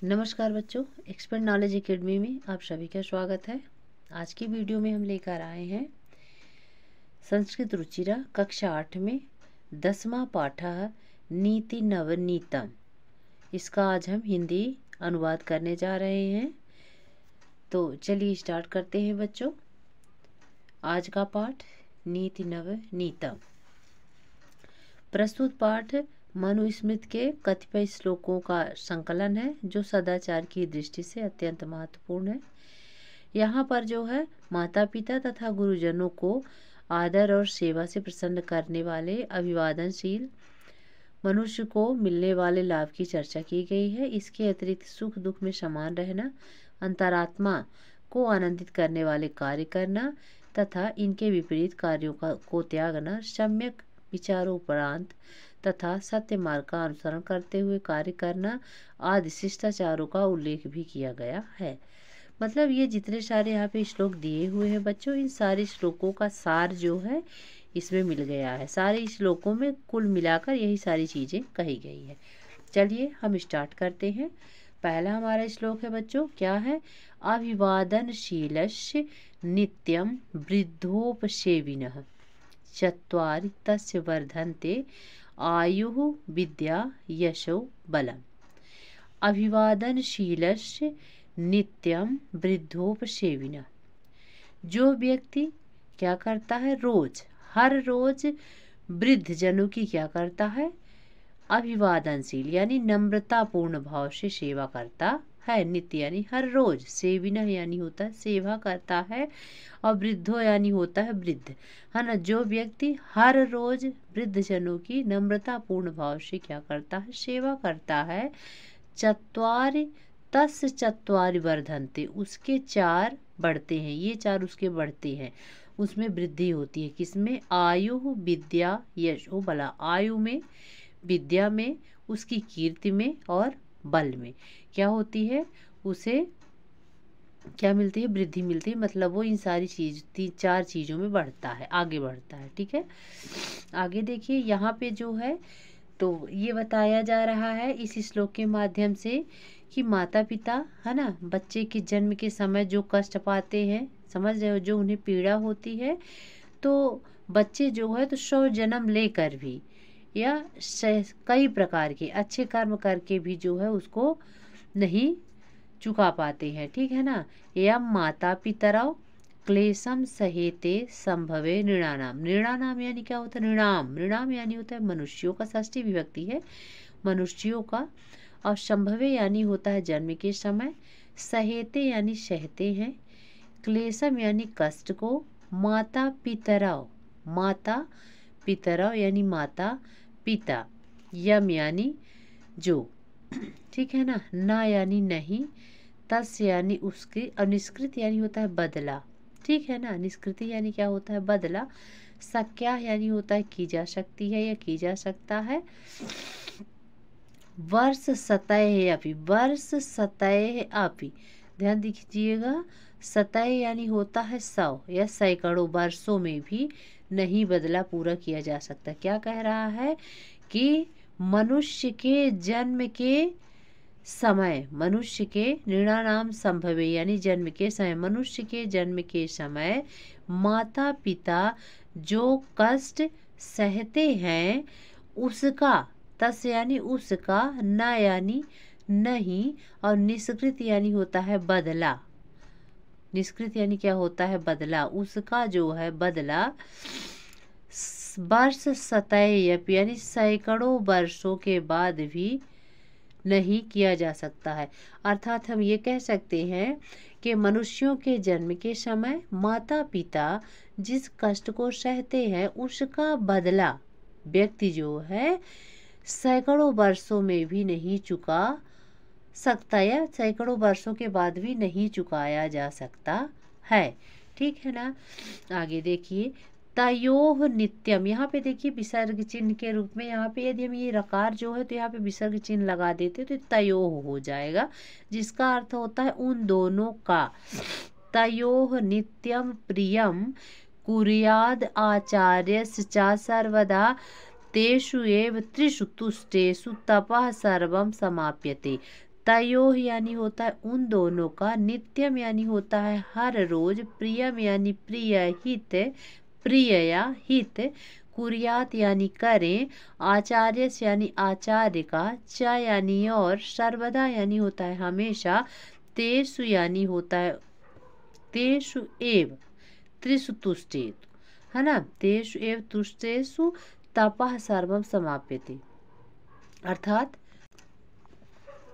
नमस्कार बच्चों, expert knowledge academy में आप सभी का स्वागत है। आज की वीडियो में हम लेकर आए हैं संस्कृत रुचिरा कक्षा 8 में 10वां पाठः नीति नवनीतम। इसका आज हम हिंदी अनुवाद करने जा रहे हैं। तो चलिए स्टार्ट करते हैं बच्चों। आज का पाठ नीति नवनीतम। प्रस्तुत पाठ मनुस्मृति के कतिपय श्लोकों का संकलन है जो सदाचार की दृष्टि से अत्यंत महत्वपूर्ण है। यहाँ पर जो है माता पिता तथा गुरुजनों को आदर और सेवा से प्रसन्न करने वाले अभिवादनशील मनुष्य को मिलने वाले लाभ की चर्चा की गई है। इसके अतिरिक्त सुख दुख में समान रहना, अंतरात्मा को आनंदित करने वाले कार्य करना तथा इनके विपरीत कार्यों को त्यागना, सम्यक विचारोपरांत तथा सत्य मार्ग का अनुसरण करते हुए कार्य करना आदि शिष्टाचारों का उल्लेख भी किया गया है। मतलब ये जितने सारे यहाँ पे श्लोक दिए हुए हैं बच्चों, इन सारे श्लोकों का सार जो है इसमें मिल गया है। सारे श्लोकों में कुल मिलाकर यही सारी चीज़ें कही गई है। चलिए हम स्टार्ट करते हैं। पहला हमारा श्लोक है बच्चों, क्या है? अभिवादनशीलस्य नित्यं वृद्धोपसेविनः चत्वारि तस्य वर्धन्ते आयुः विद्या यशो बलम्। अभिवादनशीलस्य नित्यं वृद्धोपसेविनः। जो व्यक्ति क्या करता है? रोज, हर रोज वृद्ध जनों की क्या करता है? अभिवादनशील यानी नम्रतापूर्ण भाव से सेवा करता है। नित्य यानी हर रोज, सेविना यानी होता है सेवा करता है, और वृद्धो यानी होता है वृद्ध, है ना। जो व्यक्ति हर रोज वृद्ध जनों की नम्रतापूर्ण भाव से क्या करता है? सेवा करता है। चत्वारि तस् चत्वारि वर्धन्ते, उसके 4 बढ़ते हैं, ये 4 उसके बढ़ते हैं, उसमें वृद्धि होती है। किसमें? आयु विद्या यशो बला। आयु में, विद्या में, उसकी कीर्ति में और बल में क्या होती है? उसे क्या मिलती है? वृद्धि मिलती है। मतलब वो इन सारी 4 चीज़ों में बढ़ता है, आगे बढ़ता है। ठीक है, आगे देखिए यहाँ पे जो है तो ये बताया जा रहा है इस श्लोक के माध्यम से कि माता पिता, है ना, बच्चे के जन्म के समय जो कष्ट पाते हैं, समझ रहे हो, जो उन्हें पीड़ा होती है, तो बच्चे जो है तो 100 जन्म लेकर भी या कई प्रकार के अच्छे कर्म करके भी जो है उसको नहीं चुका पाते हैं। ठीक है ना। यम माता पितरौ क्लेशम सहेते संभवे नृणानाम। नृणानाम यानी क्या होता है? नृणाम, नृणाम यानी होता है मनुष्यों का, षष्ठी विभक्ति है, मनुष्यों का। और संभवे यानी होता है जन्म के समय। सहेते यानी सहते हैं। क्लेशम यानी कष्ट को। माता पितरौ, माता पितरौ यानी माता पिता। यम यानी जो, ठीक है ना। ना यानी नहीं। तस् यानी उसके। और निष्कृत यानी होता है बदला। ठीक है ना। निष्कृति यानी क्या होता है? बदला। शक्या यानी होता है की जा सकती है या की जा सकता है। वर्ष सतह अपि, वर्ष सतह अपि, ध्यान दीजिएगा, सतह यानी होता है 100 या सैकड़ों वर्षों में भी नहीं बदला पूरा किया जा सकता। क्या कह रहा है कि मनुष्य के जन्म के समय, मनुष्य के नृणानाम संभवे यानी जन्म के समय, मनुष्य के जन्म के समय माता पिता जो कष्ट सहते हैं उसका, तस यानी उसका, न यानी नहीं, और निष्कृत यानी होता है बदला। निष्कृत यानी क्या होता है? बदला। उसका जो है बदला वर्ष सतह यानी सैकड़ों वर्षों के बाद भी नहीं किया जा सकता है। अर्थात हम ये कह सकते हैं कि मनुष्यों के जन्म के समय माता पिता जिस कष्ट को सहते हैं उसका बदला व्यक्ति जो है सैकड़ों वर्षों में भी नहीं चुका सकता, या सैकड़ों वर्षों के बाद भी नहीं चुकाया जा सकता है। ठीक है ना। आगे देखिए, तयोह नित्यम, यहाँ पे देखिए विसर्ग चिन्ह के रूप में, यहाँ पे यदि हम ये रकार जो है तो यहाँ पे विसर्ग चिन्ह लगा देते तो तयोह हो जाएगा, जिसका अर्थ होता है उन दोनों का। तयोह नित्यम प्रियम कुर्याद आचार्यस्य च सर्वदा तेषु एव त्रिषु तुष्टेषु तपः सर्वं समाप्यते। तयोः यानी होता है उन दोनों का, नित्यम यानी होता है हर रोज, प्रियम यानी प्रिय, हित प्रियया हित, कुर्यात यानी करें, आचार्य यानी आचार्य का, च यानी और, सर्वदा यानी होता है हमेशा, तेषु यानी होता है तेषु एव, त्रिषु तुष्टेतु, है ना, तेषु एव तुष्टेषु तपः सर्वम समाप्यते, अर्थात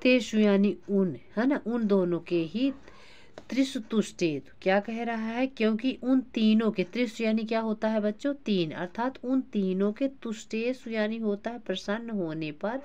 तेषु यानी उन, है ना, उन दोनों के ही, त्रिषु तुष्टेतु क्या कह रहा है, क्योंकि उन तीनों के, त्रिषु यानी क्या होता है बच्चों, तीन, अर्थात उन तीनों के, तुष्टेषु यानी होता है प्रसन्न होने पर,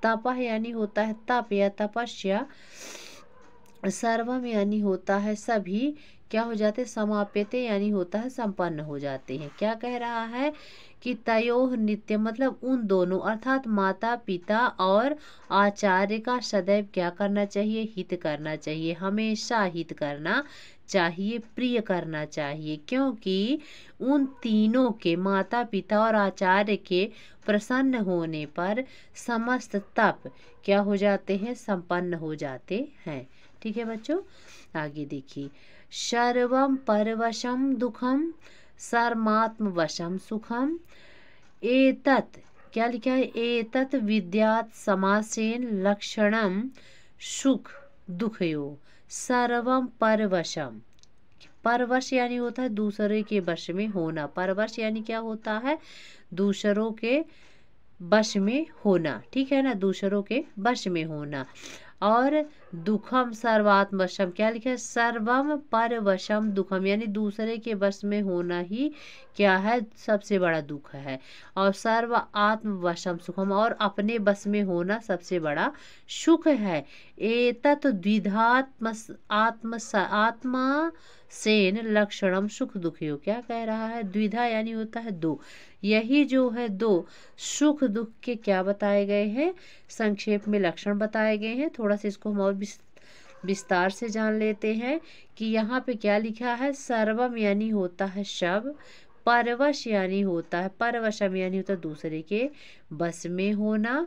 तपः यानी होता है तप या तपस्या, सर्वम यानी होता है सभी, क्या हो जाते, समाप्यते यानी होता है संपन्न हो जाते हैं। क्या कह रहा है कि तयोः नित्य मतलब उन दोनों, अर्थात माता पिता और आचार्य का सदैव क्या करना चाहिए, हित करना चाहिए, हमेशा हित करना चाहिए, प्रिय करना चाहिए, क्योंकि उन तीनों के, माता पिता और आचार्य के प्रसन्न होने पर समस्त तप क्या हो जाते हैं, संपन्न हो जाते हैं। ठीक है बच्चों, आगे देखिए, सर्वम परवशम दुखम सर्मात्म वशम सुखम, एतत् क्या लिखा है, एतत् विद्यात् समासेन लक्षणम सुख दुखयो, सर्वम परवशम, परवश यानी होता है दूसरे के वश में होना, परवश यानी क्या होता है, दूसरों के वश में होना, ठीक है ना, दूसरों के वश में होना, और दुखम सर्वात्मवशम क्या लिखा है, सर्वम परवशम दुखम यानी दूसरे के वश में होना ही क्या है, सबसे बड़ा दुख है, और सर्व आत्मवशम सुखम और अपने बस में होना सबसे बड़ा सुख है। एतत् द्विधात्म आत्मा सेन लक्षणम सुख दुखियो, क्या कह रहा है, द्विधा यानी होता है दो, यही जो है दो सुख दुख के क्या बताए गए हैं, संक्षेप में लक्षण बताए गए हैं। थोड़ा सा इसको हम और विस्तार से जान लेते हैं कि यहाँ पे क्या लिखा है, सर्वम यानी होता है सब, परवश यानी होता है, परवशम यानी होता है दूसरे के बस में होना,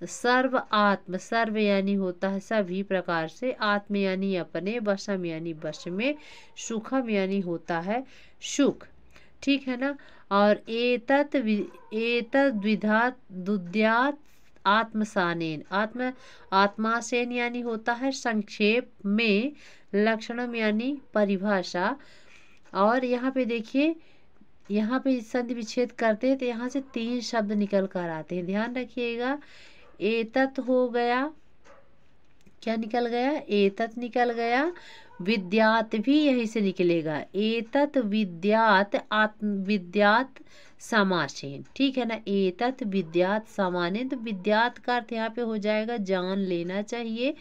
सर्व आत्म, सर्व यानी होता है सभी प्रकार से, आत्म यानी अपने, वशम यानी वश में, सुखम यानी होता है सुख, ठीक है ना, और एतत् द्विधात दुद्यात आत्मसानेन, आत्मासेन यानी होता है संक्षेप में, लक्षणम यानी परिभाषा, और यहाँ पे देखिए, यहाँ पे संधि विच्छेद करते हैं तो यहाँ से तीन शब्द निकल कर आते हैं, ध्यान रखिएगा, एतत् हो गया, क्या निकल गया, एतत् निकल गया, विद्यात भी यही से निकलेगा, एतत् विद्यात आत्म विद्यात समासेन, ठीक है ना, एतत् विद्यात समानेन, तो विद्यात का अर्थ यहाँ पे हो जाएगा जान लेना चाहिए,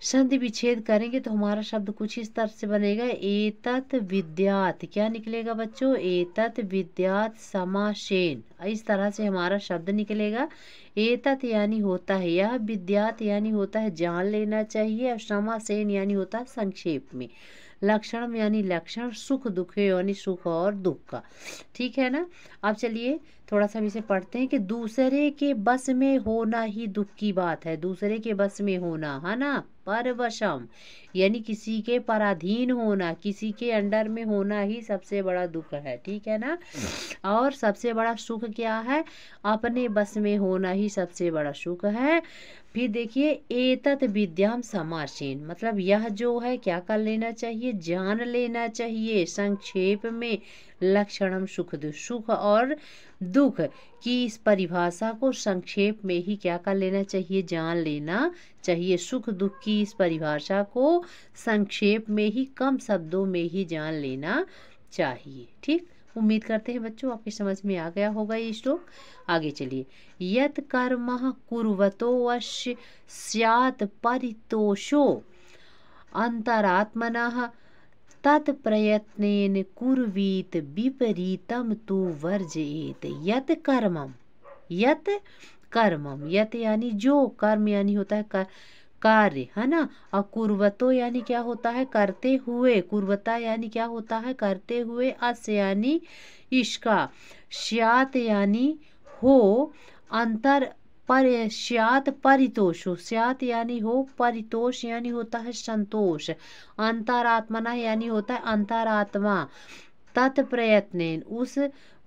संधि विच्छेद करेंगे तो हमारा शब्द कुछ इस तरह से बनेगा, एतत् विद्यात क्या निकलेगा बच्चों, एतत् विद्यात समासेन, इस तरह से हमारा शब्द निकलेगा। एतत् यानी होता है यह, विद्यात यानी होता है जान लेना चाहिए, और समासेन यानी होता है संक्षेप में, लक्षण यानी लक्षण, सुख दुख यानी सुख और दुख का, ठीक है ना। अब चलिए थोड़ा सा हम इसे पढ़ते हैं कि दूसरे के बस में होना ही दुख की बात है, दूसरे के बस में होना, है ना, परवशम यानी किसी के पराधीन होना, किसी के अंडर में होना ही सबसे बड़ा दुख है, ठीक है ना, और सबसे बड़ा सुख क्या है, अपने बस में होना ही सबसे बड़ा सुख है। फिर देखिए, एतत् विद्याम समासेन मतलब यह जो है क्या कर लेना चाहिए, जान लेना चाहिए, संक्षेप में, लक्षणम सुख दुख, सुख और दुख की इस परिभाषा को संक्षेप में ही क्या कर लेना चाहिए, जान लेना चाहिए, सुख दुख की इस परिभाषा को संक्षेप में ही, कम शब्दों में ही जान लेना चाहिए, ठीक। उम्मीद करते हैं बच्चों आपकी समझ में आ गया होगा ये श्लोक। आगे चलिए, यत् कर्मः कुर्वतो वश्य स्यात् परितोषो अंतरात्मनः तत् प्रयत्नेन कुर्वीत विपरीतम तु वर्जयेत। यत् कर्मम, यत् कर्मम, यत् यानी जो, कर्म यानी होता है कार्य, है ना, और कुर्वतो यानी क्या होता है, करते हुए, कुर्वता यानी क्या होता है, करते हुए, अस्य यानी इसका, स्यात् यानी हो, अंतर पर स्यात् परितोषो, स्यात् यानी हो, परितोष यानी होता है संतोष, अंतरात्मना यानी होता है अंतरात्मा, तत्प्रयत्नेन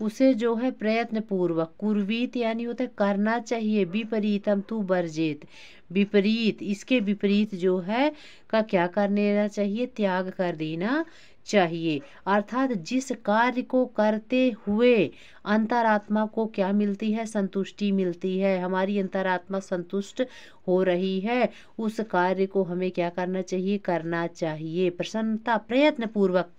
उसे जो है प्रयत्न पूर्वक, कुर्वीत यानी होता है करना चाहिए, विपरीतम तू वर्जित, विपरीत इसके विपरीत जो है का क्या कर देना चाहिए, त्याग कर देना चाहिए। अर्थात जिस कार्य को करते हुए अंतरात्मा को क्या मिलती है, संतुष्टि मिलती है, हमारी अंतरात्मा संतुष्ट हो रही है, उस कार्य को हमें क्या करना चाहिए, करना चाहिए प्रसन्नता, प्रयत्न पूर्वक,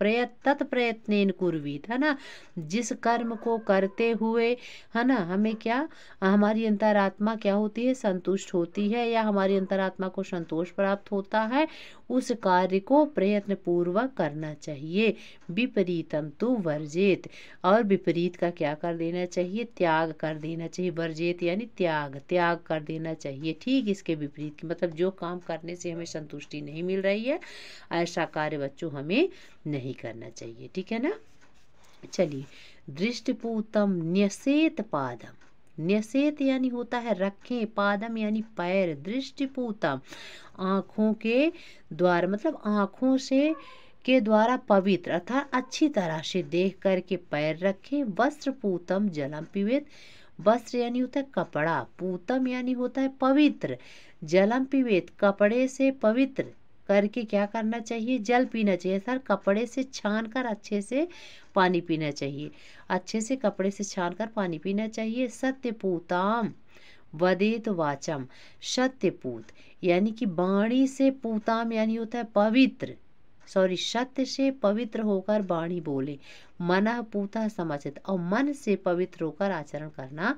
तत्प्रयत्नेन कुर्वीत, है ना। जिस कर्म को करते हुए, है ना, हमें क्या, हमारी अंतरात्मा क्या होती है, संतुष्ट होती है, या हमारी अंतरात्मा को संतोष प्राप्त होता है, उस कार्य को प्रयत्न पूर्वक करना चाहिए। विपरीतम तो वर्जित, और विपरीत का क्या कर देना चाहिए, त्याग कर देना चाहिए। वर्जित यानी त्याग, त्याग कर देना चाहिए। ठीक इसके विपरीत, मतलब जो काम करने से हमें संतुष्टि नहीं मिल रही है, ऐसा कार्य बच्चों हमें नहीं करना चाहिए। ठीक है ना। चलिए, दृष्टिपूतम न्यसेत पादम, न्यसेत यानी होता है रखें, पादम यानी पैर, दृष्टिपूतम आँखों के द्वारा, मतलब आँखों से के द्वारा पवित्र, अर्थात अच्छी तरह से देख करके पैर रखें। वस्त्र पूतम जलम पिबेत, वस्त्र यानी होता है कपड़ा, पूतम यानी होता है पवित्र, जलम पिबेत कपड़े से पवित्र करके क्या करना चाहिए, जल पीना चाहिए। सर कपड़े से छान कर अच्छे से पानी पीना चाहिए, अच्छे से कपड़े से छान कर पानी पीना चाहिए। सत्यपूताम वदेत वाचम, सत्यपूत यानी कि वाणी से, पूताम यानी होता है पवित्र, सॉरी सत्य से पवित्र होकर वाणी बोले, मन पूता समचित, और मन से पवित्र होकर आचरण करना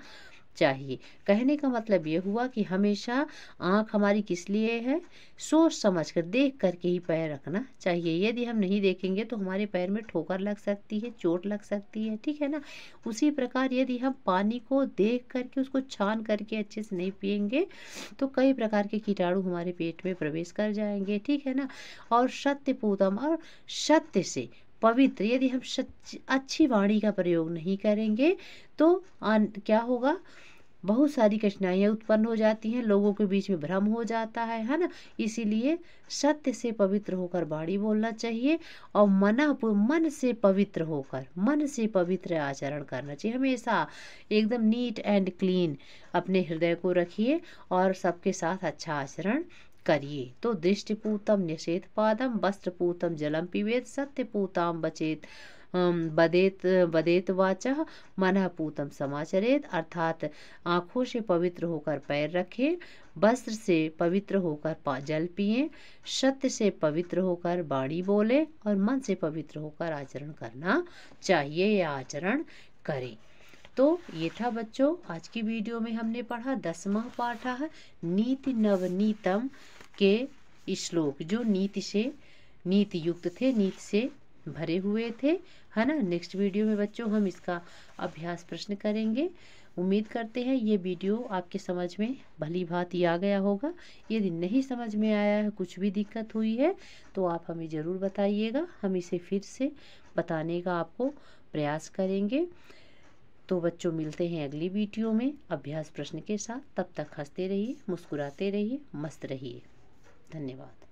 चाहिए। कहने का मतलब ये हुआ कि हमेशा आँख हमारी किस लिए है, सोच समझ कर देख करके ही पैर रखना चाहिए। यदि हम नहीं देखेंगे तो हमारे पैर में ठोकर लग सकती है, चोट लग सकती है। ठीक है ना। उसी प्रकार यदि हम पानी को देख करके उसको छान करके अच्छे से नहीं पिएंगे तो कई प्रकार के कीटाणु हमारे पेट में प्रवेश कर जाएंगे। ठीक है ना। और सत्य पूतम, और सत्य से पवित्र, यदि हम अच्छी वाणी का प्रयोग नहीं करेंगे तो क्या होगा, बहुत सारी कठिनाइयाँ उत्पन्न हो जाती हैं, लोगों के बीच में भ्रम हो जाता है ना। इसीलिए सत्य से पवित्र होकर वाणी बोलना चाहिए, और मन से पवित्र होकर, मन से पवित्र आचरण करना चाहिए। हमेशा एकदम नीट एंड क्लीन अपने हृदय को रखिए और सबके साथ अच्छा आचरण करिए। तो दृष्टिपूतम निषेध पादम, वस्त्रपूतम जलम पिबेत, सत्यपूताम बचेत बदेत बदेत वाचः, मनः पूतम समाचरेत, अर्थात आँखों से पवित्र होकर पैर रखें, वस्त्र से पवित्र होकर जल पिएं, सत्य से पवित्र होकर वाणी बोले, और मन से पवित्र होकर आचरण करना चाहिए या आचरण करें। तो ये था बच्चों आज की वीडियो में हमने पढ़ा 10वां पाठ है नीति नवनीतम के श्लोक, जो नीति युक्त थे, नीति से भरे हुए थे, है ना। नेक्स्ट वीडियो में बच्चों हम इसका अभ्यास प्रश्न करेंगे। उम्मीद करते हैं ये वीडियो आपके समझ में भली भांति आ गया होगा। यदि नहीं समझ में आया है, कुछ भी दिक्कत हुई है तो आप हमें ज़रूर बताइएगा, हम इसे फिर से बताने का आपको प्रयास करेंगे। तो बच्चों मिलते हैं अगली वीडियो में अभ्यास प्रश्न के साथ। तब तक हंसते रहिए, मुस्कुराते रहिए, मस्त रहिए। धन्यवाद।